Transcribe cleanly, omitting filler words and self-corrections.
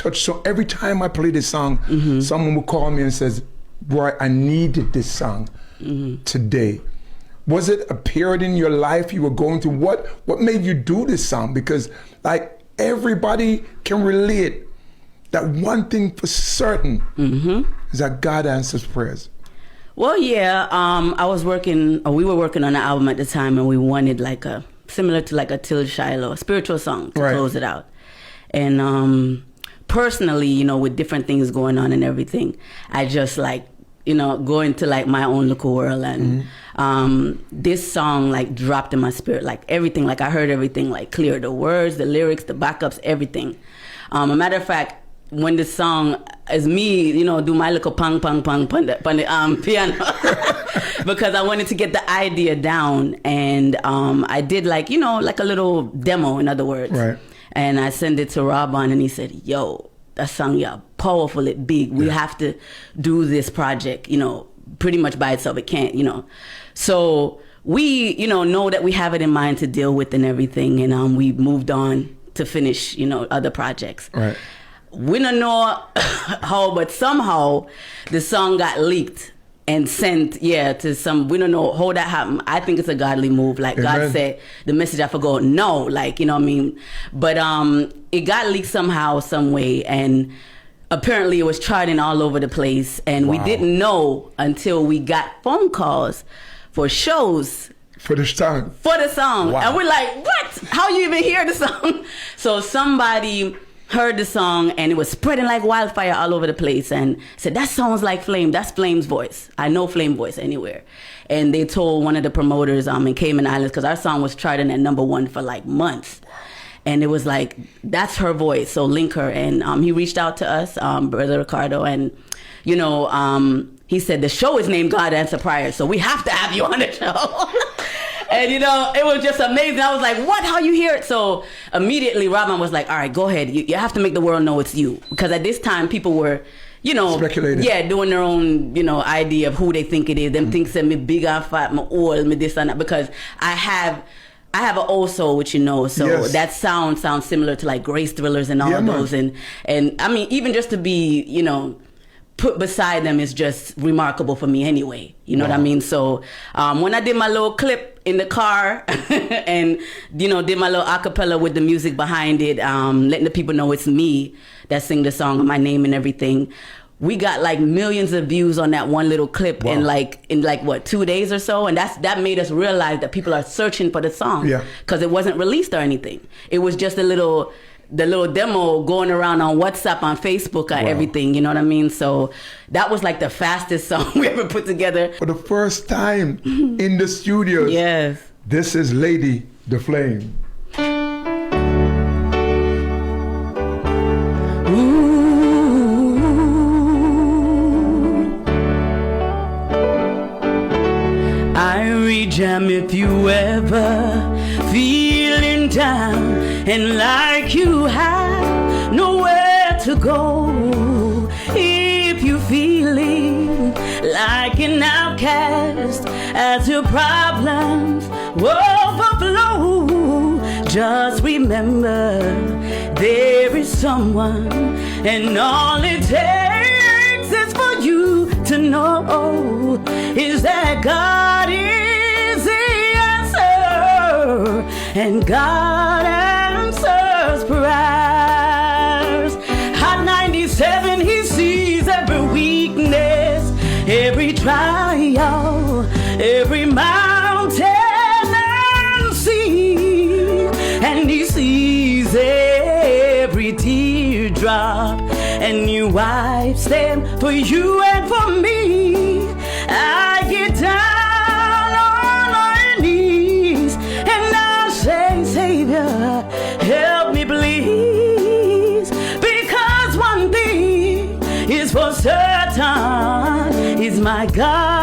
touched. So every time I play this song, someone will call me and says, "Roy, I needed this song today." Was it a period in your life you were going through? What made you do this song? Because like everybody can relate that one thing for certain is that God answers prayers. Well, yeah, we were working on an album at the time, and we wanted like similar to like a Till Shiloh, a spiritual song to close it out. And personally, you know, with different things going on and everything, I just like, you know, go into like my own little world. And this song like dropped in my spirit, like everything, like I heard everything like clear, the words, the lyrics, the backups, everything. A matter of fact, when the song is me, you know, do my little pang pang pang on the piano because I wanted to get the idea down, and I did like, you know, like a little demo, in other words, right. And I sent it to Robin, and he said, "Yo, that song, yeah, powerful, it big. We have to do this project, you know, pretty much by itself. It can't, you know." So we, you know that we have it in mind to deal with and everything, and we moved on to finish, you know, other projects. Right. We don't know how, but somehow the song got leaked and sent, to some, we don't know how that happened. I think it's a godly move. Like, Amen. God said, the message I forgot, no, like, you know what I mean? But it got leaked somehow, some way, and apparently it was charting all over the place, and we didn't know until we got phone calls for shows. For the song. For the song. Wow. And we're like, what? How you even hear the song? So somebody heard the song, and it was spreading like wildfire all over the place, and said, "That sounds like Flame. That's Flame's voice. I know Flame voice anywhere." And they told one of the promoters in Cayman Islands, because our song was charting at #1 for like months. And it was like, that's her voice, so link her. And he reached out to us, Brother Ricardo, and, you know, he said, the show is named God Answer Prayer, so we have to have you on the show. And, you know, it was just amazing. I was like, what? How you hear it? So immediately Robin was like, all right, go ahead. You have to make the world know it's you. Because at this time, people were, you know, speculating. Yeah, doing their own, you know, idea of who they think it is. Them thinks that me big and fat, me old, me this and that. Because I have an old soul, which you know, so that sounds similar to like Grace Thrillers and all of those. And I mean, even just to be, you know, put beside them is just remarkable for me anyway. You know what I mean? So when I did my little clip in the car and, you know, did my little acapella with the music behind it, letting the people know it's me that sing the song, my name and everything, we got like millions of views on that one little clip in like what, 2 days or so, and that made us realize that people are searching for the song because it wasn't released or anything. It was just the little demo going around on WhatsApp, on Facebook, on everything, you know what I mean? So that was like the fastest song we ever put together. For the first time in the studios. Yes. This is Lady the Flame. Jam, if you ever feeling down and like you have nowhere to go, if you feeling like an outcast as your problems overflow, just remember there is someone, and all it takes is for you to know is that God is and God answers prayers. Hot 97, he sees every weakness, every trial, every mountain and sea, and he sees every teardrop, and he wipes them for you and for me. I get down Savior, help me please, because one thing is for certain, is my God